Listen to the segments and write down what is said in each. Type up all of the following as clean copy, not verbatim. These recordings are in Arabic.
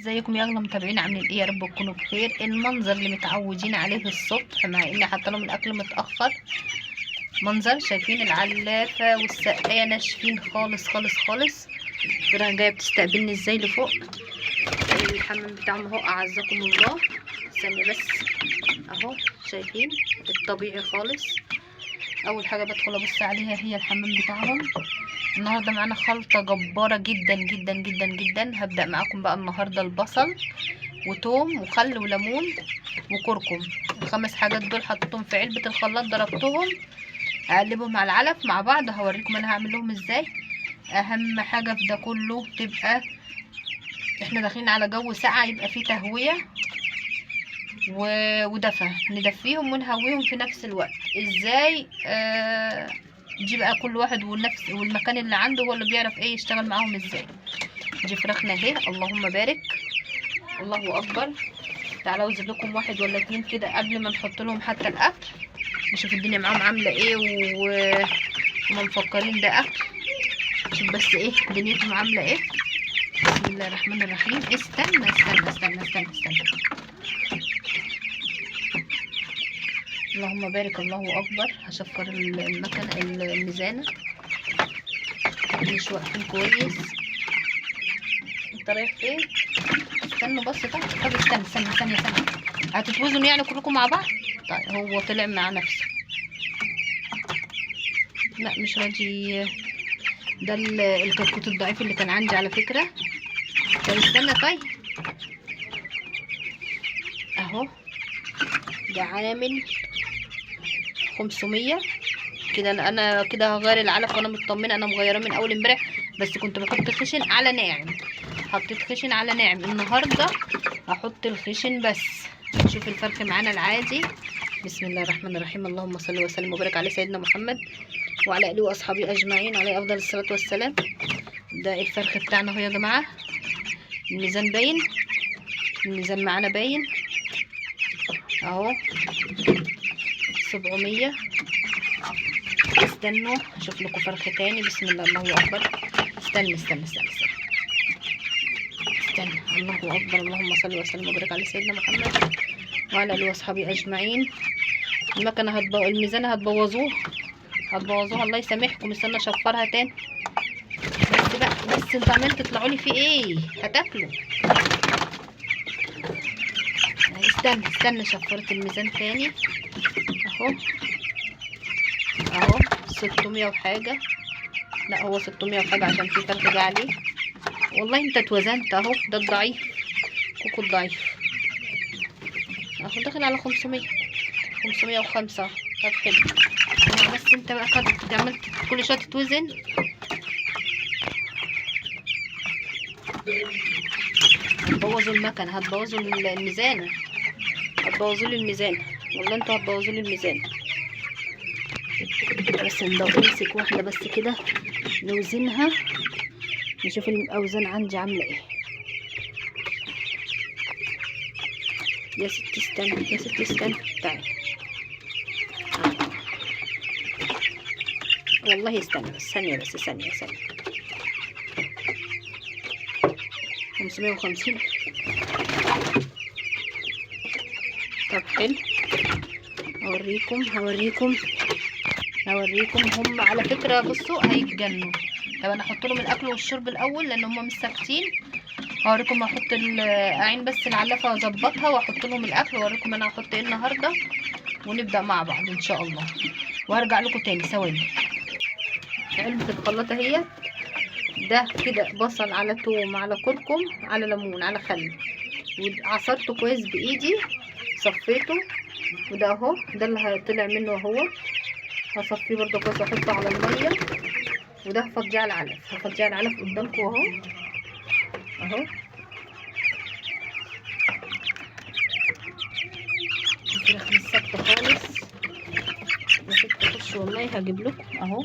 ازيكم يا اغلى متابعين، عاملين ايه؟ يا رب تكونوا بخير. المنظر اللي متعودين عليه الصبح مع اني حاطه لهم الاكل متاخر، منظر شايفين العلافه والسقايه ناشفين خالص خالص خالص. ترى جايه بتستقبلني ازاي لفوق. الحمام بتاعهم اهو، اعزكم الله. ثانيه بس اهو، شايفين الطبيعي خالص. اول حاجه بدخل ابص عليها هي الحمام بتاعهم. النهارده معانا خلطه جباره جدا جدا جدا جدا. هبدا معاكم بقى النهارده البصل وتوم وخل وليمون وكركم. الخمس حاجات دول حطيتهم في علبه الخلاط، ضربتهم اقلبهم على العلف مع بعض. هوريكم انا هعمل لهم ازاي. اهم حاجه في ده كله تبقى احنا داخلين على جو ساقع، يبقى فيه تهويه ودفى، ندفيهم ونهويهم في نفس الوقت. ازاي؟ دي بقى كل واحد والنفس والمكان اللي عنده هو اللي بيعرف ايه يشتغل معاهم ازاي. دي فراخنا اهي، اللهم بارك، الله اكبر. تعالوا اوزن لكم واحد ولا اتنين كده قبل ما نحط لهم حتى الاكل، نشوف الدنيا معاهم عامله ايه وما مفكرين ده اكل. شوف بس ايه دنيتهم عامله ايه. بسم الله الرحمن الرحيم. استنى استنى استنى استنى استنى. اللهم بارك، الله اكبر. هشفر المكنه الميزانه، مش واقفين كويس. انت رايح فين؟ استنوا بس. طب استنى ثانيه. هتتوزنوا يعني كلكم مع بعض؟ طيب هو طلع مع نفسه. لا مش راضي. ده الكتكوت الضعيف اللي كان عندي على فكره. طب استنى. طيب اهو، ده عامل 500 كده. انا كده هغير العلف وانا مطمنه. انا مغيره من اول امبارح، بس كنت بحط خشن على ناعم. حطيت خشن على ناعم. النهارده هحط الخشن بس. نشوف الفرخ معانا العادي. بسم الله الرحمن الرحيم. اللهم صل وسلم وبارك على سيدنا محمد وعلى اله واصحابه اجمعين عليه افضل الصلاه والسلام. ده الفرخ بتاعنا اهو يا جماعه. الميزان باين، الميزان معانا باين اهو، 700. استنوا اشوف لكم فرخ تاني. بسم الله، الله اكبر. استنى الله اكبر. اللهم صل وسلم وبارك على سيدنا محمد وعلى اله واصحابه اجمعين. المكنه الميزان هتبوظوها. الله يسامحكم. استنى اشفرها تاني. بس بقى، بس انتوا عمالين تطلعوا لي في ايه؟ هتاكلوا. استنى شفرت الميزان تاني اهو 600 وحاجه. لا هو 600 وحاجه عشان في فرق جه عليه. والله انت اتوزنت اهو. ده الضعيف، كوكو الضعيف اهو داخل على 505. طب حلو. بس انت بقى عملت كل شويه تتوزن. هتبوظوا المكنه، هتبوظوا الميزانه، هتبوظوا لي الميزان. والله انتوا هتبوظوا لي الميزان. بس نمسك واحده بس كده نوزنها، نشوف الاوزان عندي عامله ايه. يا ستي استني تعالي. والله استنى بس ثانيه 550. طب حلو. هوريكم هم على فكره. بصوا هيتجنوا. طب انا احط لهم الاكل والشرب الاول لان هم مش ثابتين. هوريكم هحط اعين بس العلافه واظبطها واحط لهم الاكل واوريكم انا هحط ايه النهارده، ونبدا مع بعض ان شاء الله. وهرجع لكم تاني ثواني. علبه الخلاطه اهي. ده كده بصل على توم على كركم على ليمون على خل، وعصرته كويس بايدي، صفيته. وده اهو، ده اللي هيطلع منه اهو. هصفيه برده كويس واحطه على الميه. وده هفضيه على العلف، قدامكم اهو. الفراخ مش ثابته خالص. مسكت اخش والله هجيب لكم اهو.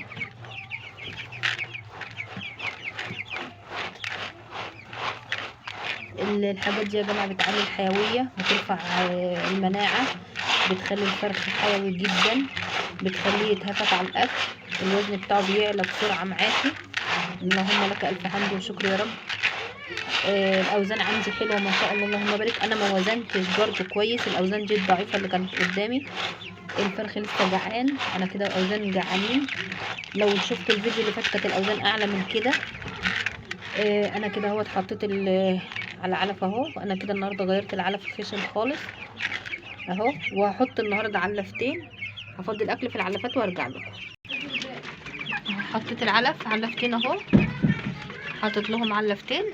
الحاجات دي يا جماعه بتعلي الحيويه، بترفع المناعه، بتخلي الفرخ حيوي جدا، بتخليه يتهفت على الاكل، الوزن بتاعه بيعلى بسرعه معاكي. اللهم لك الف حمد وشكر يا رب. الاوزان عندي حلوه ما شاء الله اللهم بارك. انا ما وزنتش برضو كويس، الاوزان جت ضعيفه اللي كانت قدامي. الفرخ لسه جعان، انا كده اوزان جعانين. لو شفت الفيديو اللي فات كانت الاوزان اعلى من كده. انا كده اهوت حطيت على علف اهو. انا كده النهارده غيرت العلف خشن خالص اهو، وهحط النهارده علفتين. هفضي الاكل في العلفات وارجع لكم. حطيت العلف علفتين اهو، حطيت لهم علفتين.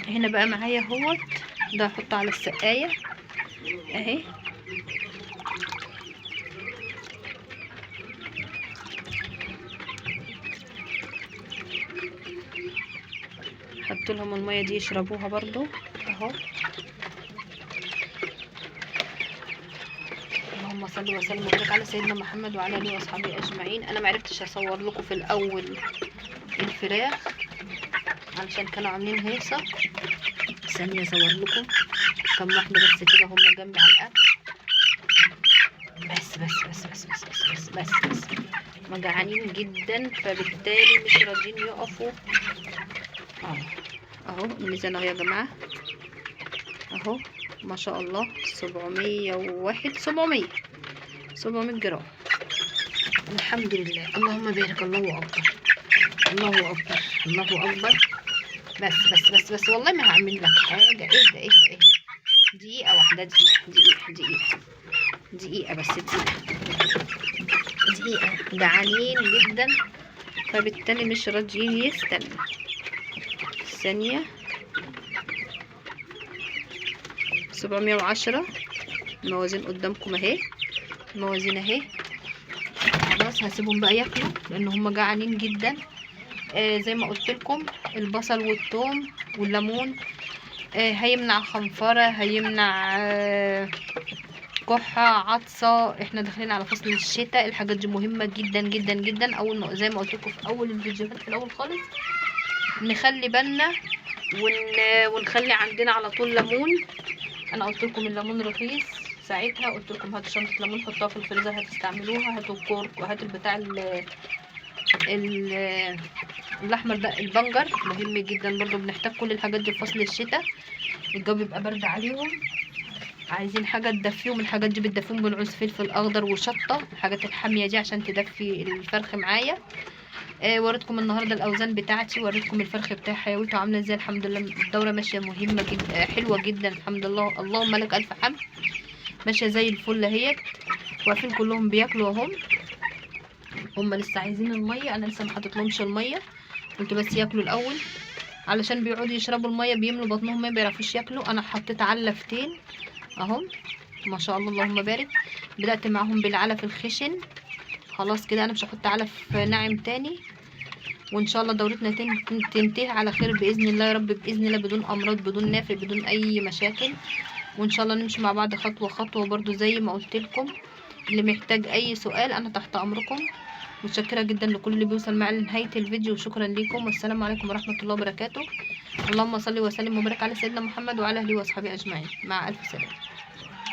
هنا بقى معايا اهوت، ده هحطه على السقايه اهي. حط لهم الميه دي يشربوها برضو اهو. اللهم صل وسلم وبارك على سيدنا محمد وعلى اله واصحابه اجمعين. انا معرفتش اصور لكم في الاول الفراخ علشان كانوا عاملين هيصه. ثانيه اصور لكم كم واحده بس كده هم جنبي على الاكل. بس بس بس بس بس بس بس بس, بس. هم جعانين جدا، فبالتالي مش راضيين يقفوا اهو. الميزان اهو يا جماعه اهو ما شاء الله. 700 جرام. الحمد لله اللهم بارك. الله اكبر الله اكبر الله اكبر. بس بس بس بس والله ما هعمل لك حاجه. ايه ده ايه ده ايه؟ دقيقه واحده، دقيقه بس، دقيقه. جعانين جدا فبالتالي مش راضيين يستنوا ثانيه. 710 الموازين قدامكم اهي، الموازين اهي. خلاص هسيبهم بقى ياكلوا لان هم جعانين جدا. زي ما قلت لكم البصل والثوم والليمون هيمنع خنفره، هيمنع كحه عطسه. احنا داخلين على فصل الشتاء، الحاجات دي مهمه جدا جدا جدا. اول ما زي ما قلت لكم في اول الفيديوهات في الاول خالص نخلي بالنا ونخلي عندنا على طول ليمون. انا قلت لكم الليمون رخيص ساعتها، قلت لكم هاتوا شنطه ليمون حطوها في الفريزر هتستعملوها. هاتوا الكرك وهاتوا البتاع الاحمر ده البنجر مهم جدا برضو. بنحتاج كل الحاجات دي في فصل الشتاء، الجو بيبقى برد عليهم، عايزين حاجه تدفيهم. الحاجات دي بتدفيهم بالعود فلفل اخضر وشطه، الحاجات الحاميه دي عشان تدفي الفرخ معايا. وريتكم النهارده الاوزان بتاعتي، وريتكم الفرخ بتاعي حيويته عامله ازاي. الحمد لله الدوره ماشيه مهمه جدا حلوه جدا الحمد لله. اللهم لك الف حمد، ماشيه زي الفل اهيت. واقفين كلهم بياكلوا اهم. هم لسه عايزين الميه، انا لسه ما حطيتلهمش الميه، قلت بس ياكلوا الاول علشان بيقعدوا يشربوا الميه بيملوا بطنهم ما بيعرفوش ياكلوا. انا حطيت علفتين اهم ما شاء الله اللهم بارك. بدات معاهم بالعلف الخشن. خلاص كده انا مش هحط علف ناعم تاني، وان شاء الله دورتنا تنتهي على خير باذن الله يا رب، باذن الله بدون امراض بدون نافع بدون اي مشاكل. وان شاء الله نمشي مع بعض خطوه خطوه برضو زي ما قلت لكم. اللي محتاج اي سؤال انا تحت امركم. متشكره جدا لكل اللي بيوصل معايا لنهايه الفيديو، وشكرا لكم والسلام عليكم ورحمه الله وبركاته. اللهم صل وسلم وبارك على سيدنا محمد وعلى اله واصحابه اجمعين. مع الف سلامه.